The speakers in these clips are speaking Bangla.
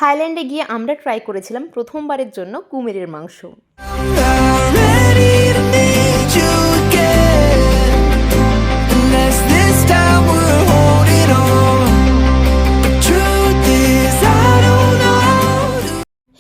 থাইল্যান্ডে গিয়ে আমরা ট্রাই করেছিলাম প্রথমবারের জন্য কুমিরের মাংস।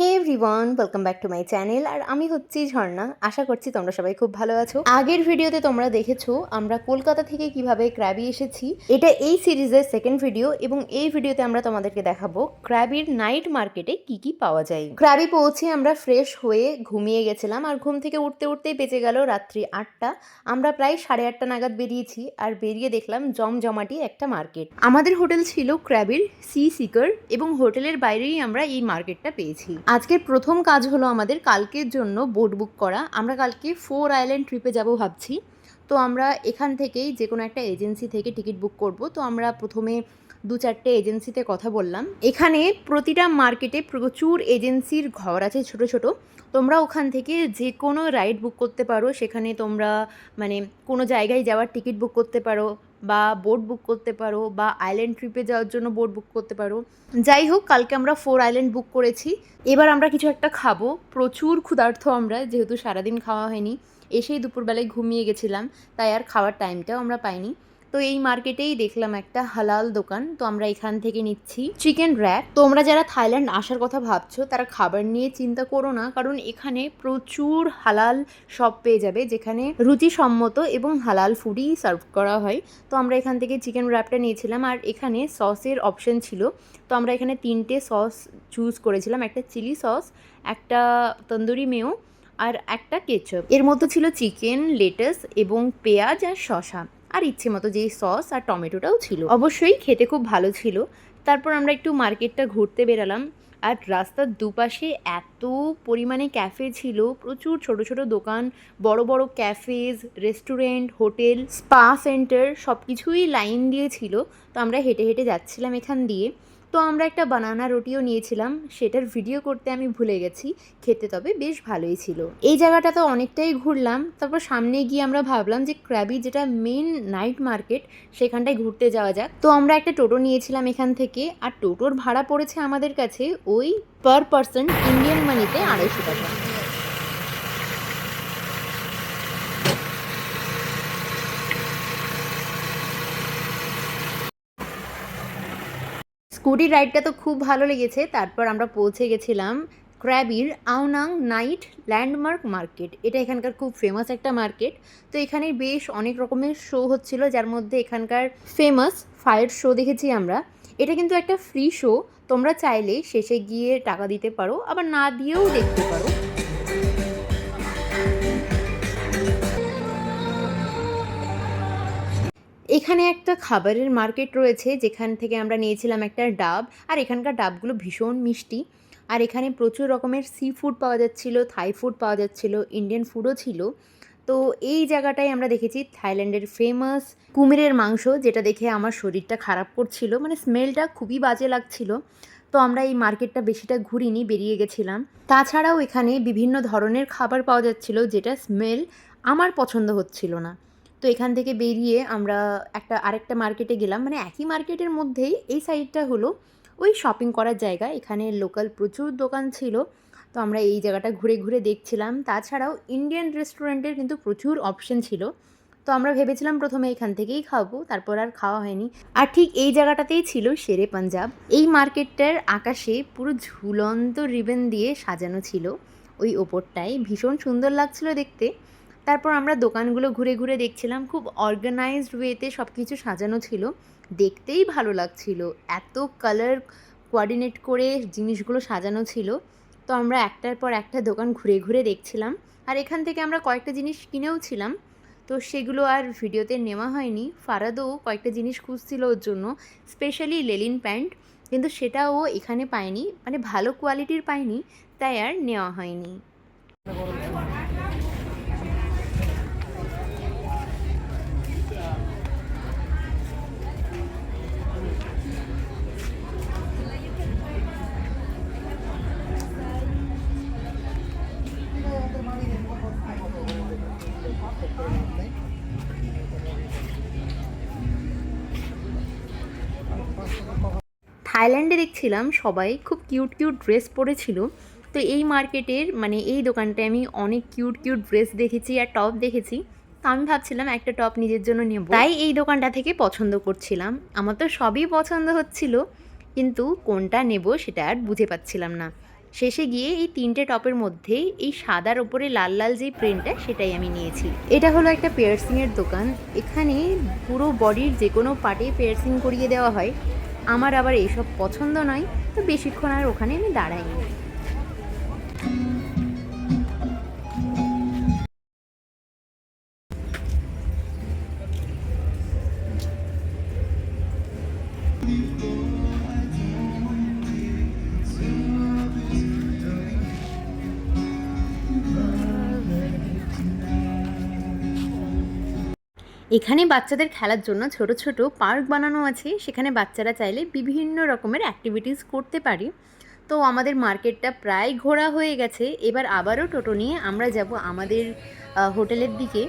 Hey everyone, welcome back to my channel. আর আমি হচ্ছি ঝর্ণা। আশা করছি তোমরা সবাই খুব ভালো আছো। আগের ভিডিওতে তোমরা দেখেছো আমরা কলকাতা থেকে কিভাবে ক্র্যাবি এসেছি। এটা এই সিরিজের সেকেন্ড ভিডিও এবং এই ভিডিওতে আমরা তোমাদেরকে দেখাবো ক্র্যাবির নাইট মার্কেটে কি কি পাওয়া যায়। ক্র্যাবি পৌঁছে আমরা ফ্রেশ হয়ে ঘুমিয়ে গেছিলাম, আর ঘুম থেকে উঠতে উঠতেই বেঁচে গেল রাত্রি 8টা। আমরা প্রায় 8:30 নাগাদ বেরিয়েছি, আর বেরিয়ে দেখলাম জমজমাটি একটা মার্কেট। আমাদের হোটেল ছিল ক্র্যাবির সি সিকার এবং হোটেলের বাইরেই আমরা এই মার্কেটটা পেয়েছি। আজকের প্রথম কাজ হলো আমাদের কালকের জন্য বোট বুক করা। আমরা কালকে 4 আইল্যান্ড ট্রিপে যাব ভাবছি। তো আমরা এখান থেকেই যে কোনো একটা এজেন্সি থেকে টিকিট বুক করব। তো আমরা প্রথমে 2-4টে এজেন্সিতে কথা বললাম। এখানে প্রতিটা মার্কেটে প্রচুর এজেন্সির ঘর আছে ছোট ছোট। তোমরা ওখান থেকে যে কোনো রাইড বুক করতে পারো। সেখানে তোমরা মানে কোনো জায়গায় যাওয়ার টিকিট বুক করতে পারো, বা বোট বুক করতে পারো, বা আইল্যান্ড ট্রিপে যাওয়ার জন্য বোট বুক করতে পারো। যাই হোক, কালকে আমরা 4 আইল্যান্ড বুক করেছি। এবার আমরা কিছু একটা খাবো। প্রচুর ক্ষুধার্ত আমরা, যেহেতু সারাদিন খাওয়া হয়নি। এসেই দুপুরবেলায় ঘুমিয়ে গেছিলাম, তাই আর খাওয়ার টাইমটাও আমরা পাইনি। তো এই মার্কেটেই দেখলাম একটা হালাল দোকান। তো আমরা এখান থেকে নিচ্ছি চিকেন র্যাপ। তোমরা যারা থাইল্যান্ড আসার কথা ভাবছো তারা খাবার নিয়ে চিন্তা করো না, কারণ এখানে প্রচুর হালাল শপ পেয়ে যাবে যেখানে রুচিসম্মত এবং হালাল ফুডই সার্ভ করা হয়। তো আমরা এখান থেকে চিকেন র্যাপটা নিয়েছিলাম, আর এখানে সসের অপশন ছিল। তো আমরা এখানে 3টে সস চুজ করেছিলাম, একটা চিলি সস, একটা তন্দুরি মেয়ো, আর একটা কেচাপ। এর মধ্যে ছিল চিকেন, লেটাস এবং পেঁয়াজ আর শসা, আর ইচ্ছে মতো যেই সস আর টমেটোটাও ছিল। অবশ্যই খেতে খুব ভালো ছিল। তারপর আমরা একটু মার্কেটটা ঘুরতে বেরালাম, আর রাস্তার দুপাশে এত পরিমাণে ক্যাফে ছিল, প্রচুর ছোট ছোট দোকান, বড় বড় ক্যাফেজ, রেস্টুরেন্ট, হোটেল, স্পা সেন্টার সব কিছুই লাইন দিয়ে ছিল। তো আমরা হেঁটে হেঁটে যাচ্ছিলাম এখান দিয়ে। তো আমরা একটা বানানা রুটিও নিয়েছিলাম, সেটার ভিডিও করতে আমি ভুলে গেছি। খেতে তবে বেশ ভালোই ছিল। এই জায়গাটা তো অনেকটাই ঘুরলাম। তারপর সামনে গিয়ে আমরা ভাবলাম যে ক্র্যাবি যেটা মেন নাইট মার্কেট সেখানটায় ঘুরতে যাওয়া যাক। তো আমরা একটা টোটো নিয়েছিলাম এখান থেকে, আর টোটোর ভাড়া পড়েছে আমাদের কাছে ওই পার পারসন ইন্ডিয়ান মানিতে 250 টাকা। স্কুটি রাইডটা তো খুব ভালো লেগেছে। তারপর আমরা পৌঁছে গেছিলাম ক্র্যাবির আওনাং নাইট ল্যান্ডমার্ক মার্কেট। এটা এখানকার খুব ফেমাস একটা মার্কেট। তো এখানে বেশ অনেক রকমের শো হচ্ছিল, যার মধ্যে এখানকার ফেমাস ফায়ার শো দেখেছি আমরা। এটা কিন্তু একটা ফ্রি শো, তোমরা চাইলে শেষে গিয়ে টাকা দিতে পারো, আবার না দিয়েও দেখতে পারো। এখানে একটা খাবারের মার্কেট রয়েছে, যেখান থেকে আমরা নিয়েছিলাম একটা ডাব, আর এখানকার ডাবগুলো ভীষণ মিষ্টি। আর এখানে প্রচুর রকমের সি ফুড পাওয়া যাচ্ছিলো, থাই ফুড পাওয়া যাচ্ছিলো, ইন্ডিয়ান ফুডও ছিল। তো এই জায়গাটায় আমরা দেখেছি থাইল্যান্ডের ফেমাস কুমিরের মাংস, যেটা দেখে আমার শরীরটা খারাপ করছিল, মানে স্মেলটা খুবই বাজে লাগছিল। তো আমরা এই মার্কেটটা বেশিটা ঘুরিনি, বেরিয়ে গেছিলাম। তাছাড়াও এখানে বিভিন্ন ধরনের খাবার পাওয়া যাচ্ছিলো, যেটা স্মেল আমার পছন্দ হচ্ছিল না। তো এখান থেকে বেরিয়ে আমরা আরেকটা মার্কেটে গেলাম, মানে একই মার্কেটের মধ্যেই এই সাইডটা হলো ওই শপিং করার জায়গা। এখানে লোকাল প্রচুর দোকান ছিল। তো আমরা এই জায়গাটা ঘুরে ঘুরে দেখছিলাম। তাছাড়াও ইন্ডিয়ান রেস্টুরেন্টের কিন্তু প্রচুর অপশন ছিল। তো আমরা ভেবেছিলাম প্রথমে এখান থেকেই খাবো, তারপর আর খাওয়া হয়নি। আর ঠিক এই জায়গাটাতেই ছিল শেরে পাঞ্জাব। এই মার্কেটটার আকাশে পুরো ঝুলন্ত রিবন দিয়ে সাজানো ছিল, ওই ওপরটায় ভীষণ সুন্দর লাগছিল দেখতে। তারপর আমরা দোকানগুলো ঘুরে ঘুরে দেখছিলাম, খুব অর্গানাইজড ওয়েতে সব কিছু সাজানো ছিল, দেখতেই ভালো লাগছিল। এত কালার কোঅর্ডিনেট করে জিনিসগুলো সাজানো ছিল। তো আমরা একটার পর একটা দোকান ঘুরে ঘুরে দেখছিলাম, আর এখান থেকে আমরা কয়েকটা জিনিস কিনেও ছিলাম। তো সেগুলো আর ভিডিওতে নেওয়া হয়নি। ফারাদও কয়েকটা জিনিস খুঁজছিল ওর জন্য, স্পেশালি লেলিন প্যান্ট, কিন্তু সেটাও এখানে পায়নি, মানে ভালো কোয়ালিটির পায়নি, তাই আর নেওয়া হয়নি। থাইল্যান্ডে দেখছিলাম সবাই খুব কিউট কিউট ড্রেস পরেছিল। তো এই মার্কেটের মানে এই দোকানটায় আমি অনেক কিউট কিউট ড্রেস দেখেছি আর টপ দেখেছি। তো আমি ভাবছিলাম একটা টপ নিজের জন্য নেব, তাই এই দোকানটা থেকে পছন্দ করছিলাম। আমার তো সবই পছন্দ হচ্ছিল, কিন্তু কোনটা নেব সেটা আর বুঝে পাচ্ছিলাম না। শেষে গিয়ে এই 3টে টপের মধ্যে এই সাদার ওপরে লাল লাল যে প্রিন্টটা সেটাই আমি নিয়েছি। এটা হলো একটা পিয়ার্সিংয়ের দোকান। এখানে পুরো বডির যে কোনো পার্টে পিয়ার্সিং করিয়ে দেওয়া হয়। আমার আবার এইসব পছন্দ নয়, তো বেশিক্ষণ আর ওখানে আমি দাঁড়াইনি। এখানে বাচ্চাদের খেলার জন্য ছোট ছোট পার্ক বানানো আছে, সেখানে বাচ্চারা চাইলে বিভিন্ন রকমের অ্যাক্টিভিটিস করতে পারে। তো আমাদের মার্কেটটা প্রায় ঘোরা হয়ে গেছে, এবার আবারও টোটো নিয়ে আমরা যাব আমাদের হোটেলের দিকে।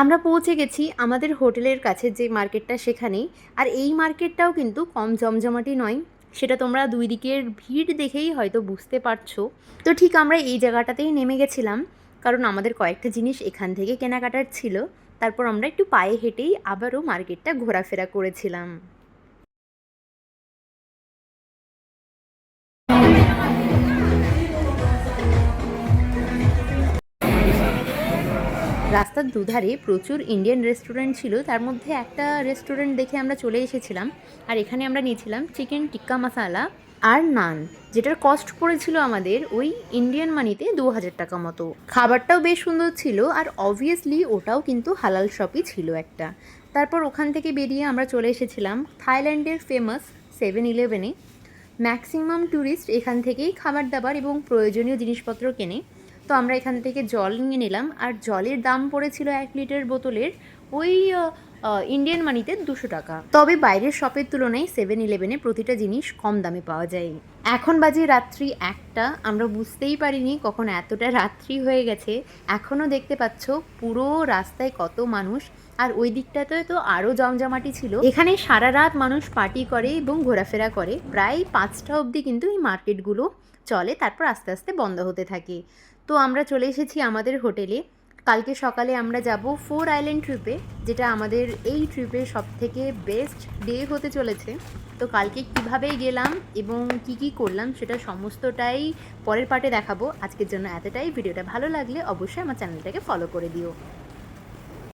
আমরা পৌঁছে গেছি আমাদের হোটেলের কাছে যে মার্কেটটা সেখানেই। আর এই মার্কেটটাও কিন্তু কম জমজমাটি নয়, সেটা তোমরা দুই দিকের ভিড় দেখেই হয়তো বুঝতে পারছো। তো ঠিক আমরা এই জায়গাটাতেই নেমে গেছিলাম, কারণ আমাদের কয়েকটা জিনিস এখান থেকে কেনাকাটার ছিল। তারপর আমরা একটু পায়ে হেঁটেই আবারও মার্কেটটা ঘোরাফেরা করেছিলাম। রাস্তার দুধারে প্রচুর ইন্ডিয়ান রেস্টুরেন্ট ছিল, তার মধ্যে একটা রেস্টুরেন্ট দেখে আমরা চলে এসেছিলাম। আর এখানে আমরা নিয়েছিলাম চিকেন টিক্কা মশালা আর নান, যেটার কস্ট পড়েছিল আমাদের ওই ইন্ডিয়ান মানিতে 2000 টাকা মতো। খাবারটাও বেশ সুন্দর ছিল, আর অবভিয়াসলি ওটাও কিন্তু হালাল শপই ছিল একটা। তারপর ওখান থেকে বেরিয়ে আমরা চলে এসেছিলাম থাইল্যান্ডের ফেমাস 7-Eleven-এ। ম্যাক্সিমাম ট্যুরিস্ট এখান থেকেই খাবার দাবার এবং প্রয়োজনীয় জিনিসপত্র কেনে। তো আমরা এখান থেকে জল নিয়ে নিলাম, আর জলের দাম পড়েছিল 1 লিটার বোতলের ওই ইন্ডিয়ান মানিতে 200 টাকা। তবে বাইরের শপের তুলনায় 7-Eleven-এ প্রতিটা জিনিস কম দামে পাওয়া যায়। এখন বাজে রাত্রি 1টা, আমরা বুঝতেই পারিনি কখন এতটা রাত্রি হয়ে গেছে। এখনও দেখতে পাচ্ছ পুরো রাস্তায় কত মানুষ, আর ওই দিকটাতে তো আরও জমজমাটি ছিল। এখানে সারা রাত মানুষ পার্টি করে এবং ঘোরাফেরা করে, প্রায় 5টা অবধি কিন্তু এই মার্কেটগুলো চলে, তারপর আস্তে আস্তে বন্ধ হতে থাকে। তো আমরা চলে এসেছি আমাদের হোটেলে। কালকে সকালে আমরা যাব 4 আইল্যান্ড ট্রিপে, যেটা আমাদের এই ট্রিপের সবথেকে বেস্ট ডে হতে চলেছে। তো কালকে কীভাবে গেলাম এবং কি কি করলাম সেটা সমস্তটাই পরের পার্টে দেখাবো। আজকের জন্য এতটাই। ভিডিওটা ভালো লাগলে অবশ্যই আমার চ্যানেলটাকে ফলো করে দিও।